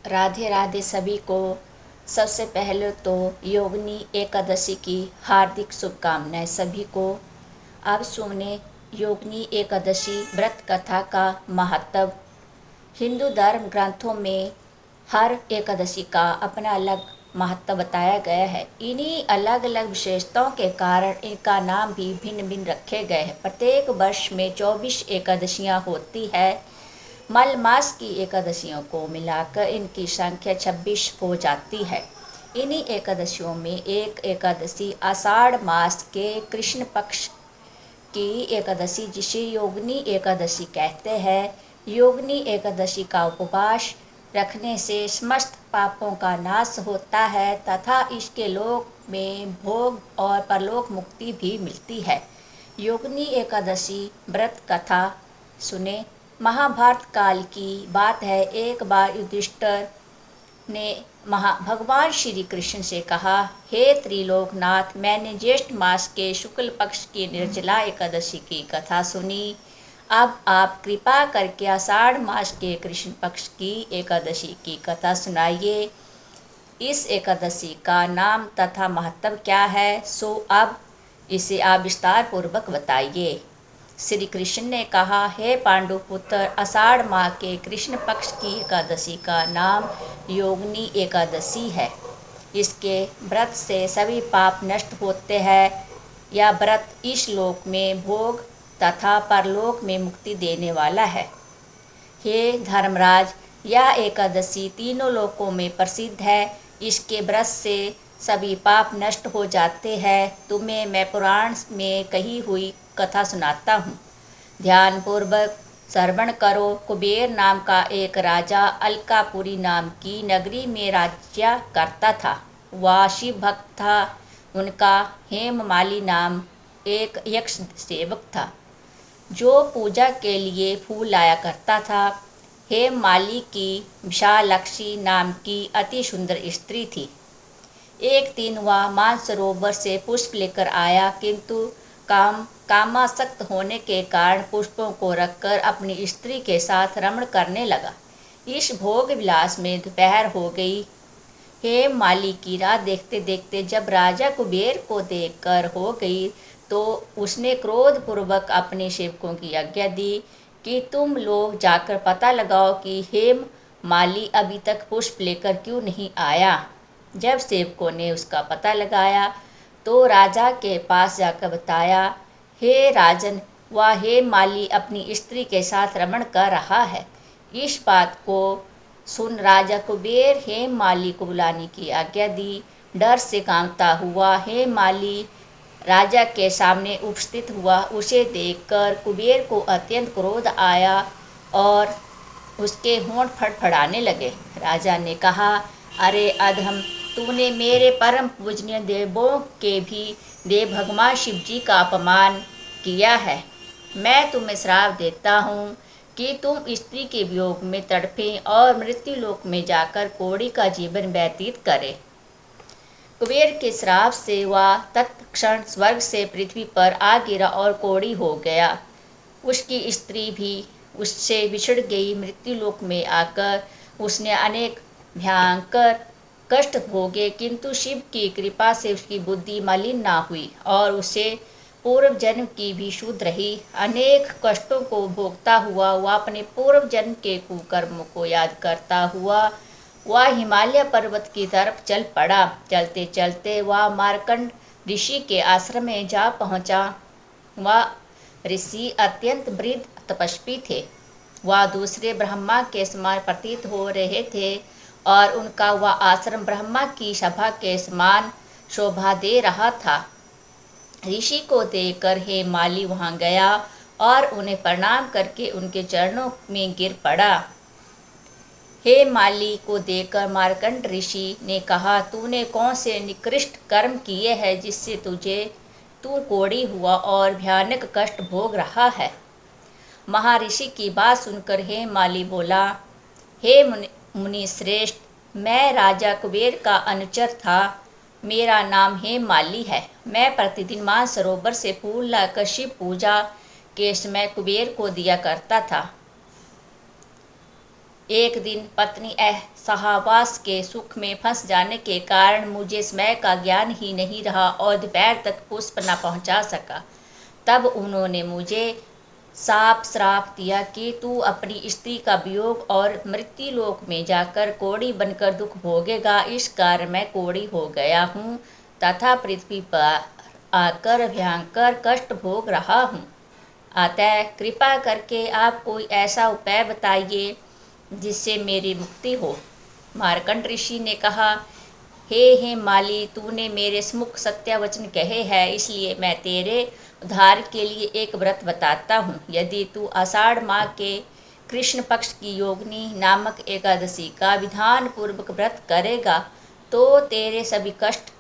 राधे राधे सभी को। सबसे पहले तो योगिनी एकादशी की हार्दिक शुभकामनाएं सभी को। अब सुने योगिनी एकादशी व्रत कथा का महत्व। हिंदू धर्म ग्रंथों में हर एकादशी का अपना अलग महत्व बताया गया है। इन्हीं अलग अलग विशेषताओं के कारण इनका नाम भी भिन्न भिन्न रखे गए हैं। प्रत्येक वर्ष में 24 एकादशियाँ होती है। मल मास की एकादशियों को मिलाकर इनकी संख्या 26 हो जाती है। इन्हीं एकादशियों में एक एकादशी आषाढ़ मास के कृष्ण पक्ष की एकादशी जिसे योगिनी एकादशी कहते हैं। योगिनी एकादशी का उपवास रखने से समस्त पापों का नाश होता है तथा इसके लोक में भोग और परलोक मुक्ति भी मिलती है। योगिनी एकादशी व्रत कथा सुने। महाभारत काल की बात है। एक बार युधिष्ठिर ने भगवान श्री कृष्ण से कहा, हे त्रिलोकनाथ, मैंने ज्येष्ठ मास के शुक्ल पक्ष की निर्जला एकादशी की कथा सुनी। अब आप कृपा करके आषाढ़ मास के कृष्ण पक्ष की एकादशी की कथा सुनाइए। इस एकादशी का नाम तथा महत्व क्या है, सो अब इसे आप विस्तार पूर्वक बताइए। श्री कृष्ण ने कहा, हे पांडुपुत्र, आषाढ़ माह के कृष्ण पक्ष की एकादशी का नाम योगिनी एकादशी है। इसके व्रत से सभी पाप नष्ट होते हैं। यह व्रत इस लोक में भोग तथा परलोक में मुक्ति देने वाला है। हे धर्मराज, यह एकादशी तीनों लोकों में प्रसिद्ध है। इसके व्रत से सभी पाप नष्ट हो जाते हैं। तुम्हें मैं पुराण में कही हुई कथा सुनाता हूँ, ध्यानपूर्वक श्रवण करो। कुबेर नाम का एक राजा अलकापुरी नाम की नगरी में राज्य करता था। वह शिव भक्त था। उनका हेममाली नाम एक यक्ष सेवक था जो पूजा के लिए फूल लाया करता था। हेममाली की विशालाक्षी नाम की अति सुंदर स्त्री थी। एक दिन वह मानसरोवर से पुष्प लेकर आया, किंतु कामासक्त होने के कारण पुष्पों को रखकर अपनी स्त्री के साथ रमण करने लगा। इस भोग विलास में दोपहर हो गई। हेममाली की राह देखते देखते जब राजा कुबेर को देखकर हो गई तो उसने क्रोधपूर्वक अपने सेवकों की आज्ञा दी कि तुम लोग जाकर पता लगाओ कि हेममाली अभी तक पुष्प लेकर क्यों नहीं आया। जब सेवकों ने उसका पता लगाया तो राजा के पास जाकर बताया, हे राजन, वह हेममाली अपनी स्त्री के साथ रमण कर रहा है। इस बात को सुन राजा कुबेर हेममाली को बुलाने की आज्ञा दी। डर से कांपता हुआ हेममाली राजा के सामने उपस्थित हुआ। उसे देखकर कुबेर को अत्यंत क्रोध आया और उसके होंठ फड़फड़ाने लगे। राजा ने कहा, अरे अधम, तूने मेरे परम पूजनीय देवों के भी देव भगवान शिव जी का अपमान किया है। मैं तुम्हें श्राप देता हूँ कि तुम स्त्री के वियोग में तड़पें और मृत्यु लोक में जाकर कौड़ी का जीवन व्यतीत करें। कुबेर के श्राप से वह तत्क्षण स्वर्ग से पृथ्वी पर आ गिरा और कौड़ी हो गया। उसकी स्त्री भी उससे बिछड़ गई। मृत्यु लोक में आकर उसने अनेक भयंकर कष्ट भोगे, किंतु शिव की कृपा से उसकी बुद्धि मलिन ना हुई और उसे पूर्व जन्म की भी शुद्ध रही। अनेक कष्टों को भोगता हुआ वह अपने पूर्व जन्म के कुकर्मों को याद करता हुआ वह हिमालय पर्वत की तरफ चल पड़ा। चलते चलते वह मार्कंड ऋषि के आश्रम में जा पहुंचा। वह ऋषि अत्यंत वृद्ध तपस्वी थे। वह दूसरे ब्रह्मा के समान प्रतीत हो रहे थे और उनका वह आश्रम ब्रह्मा की सभा के समान शोभा दे रहा था। ऋषि को देखकर हेममाली वहां गया और उन्हें प्रणाम करके उनके चरणों में गिर पड़ा। हेममाली को देखकर मार्कंड ऋषि ने कहा, तूने कौन से निकृष्ट कर्म किए हैं जिससे तू कोढ़ी हुआ और भयानक कष्ट भोग रहा है। महर्षि की बात सुनकर हेममाली बोला, हे मुनि श्रेष्ठ, मैं राजा कुबेर का अनुचर था। मेरा नाम हेममाली है। मैं प्रतिदिन मानसरोवर से फूल लाकर शिव पूजा के समय कुबेर को दिया करता था। एक दिन पत्नी सहवास के सुख में फंस जाने के कारण मुझे समय का ज्ञान ही नहीं रहा और दोपहर तक पुष्प न पहुंचा सका। तब उन्होंने मुझे साफ श्राप दिया कि तू अपनी स्त्री का वियोग और मृत्यु लोक में जाकर कोढ़ी बनकर दुख भोगेगा। इस कारण मैं कोढ़ी हो गया हूँ तथा पृथ्वी पर आकर भयंकर कष्ट भोग रहा हूँ। अतः कृपा करके आप कोई ऐसा उपाय बताइए जिससे मेरी मुक्ति हो। मार्कंड ऋषि ने कहा, हे माली, तूने मेरे मुख सत्य वचन कहे हैं, इसलिए मैं तेरे उद्धार के लिए एक व्रत बताता हूँ। यदि तू आषाढ़ माह के कृष्ण पक्ष की योगिनी नामक एकादशी का विधान पूर्वक व्रत करेगा तो तेरे सभी कष्ट,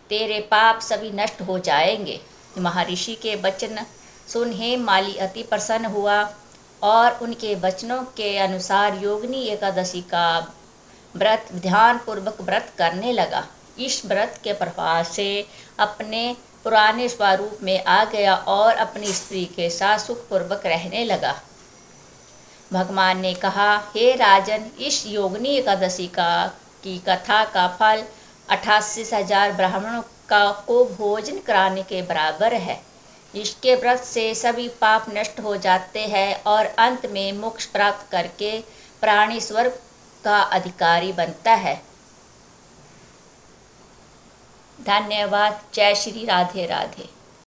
तेरे पाप सभी नष्ट हो जाएंगे। महर्षि के वचन सुन हेममाली अति प्रसन्न हुआ और उनके वचनों के अनुसार योगिनी एकादशी का व्रत ध्यान पूर्वक व्रत करने लगा। इस व्रत के प्रभाव से अपने पुराने स्वरूप में आ गया और अपनी स्त्री के साथ सुखपूर्वक रहने लगा। भगवान ने कहा, हे राजन, इस योगिनी एकादशी की कथा का फल 88,000 ब्राह्मणों को भोजन कराने के बराबर है। इसके व्रत से सभी पाप नष्ट हो जाते हैं और अंत में मोक्ष प्राप्त करके प्राणी स्वर्ग का अधिकारी बनता है। धन्यवाद। जय श्री राधे राधे।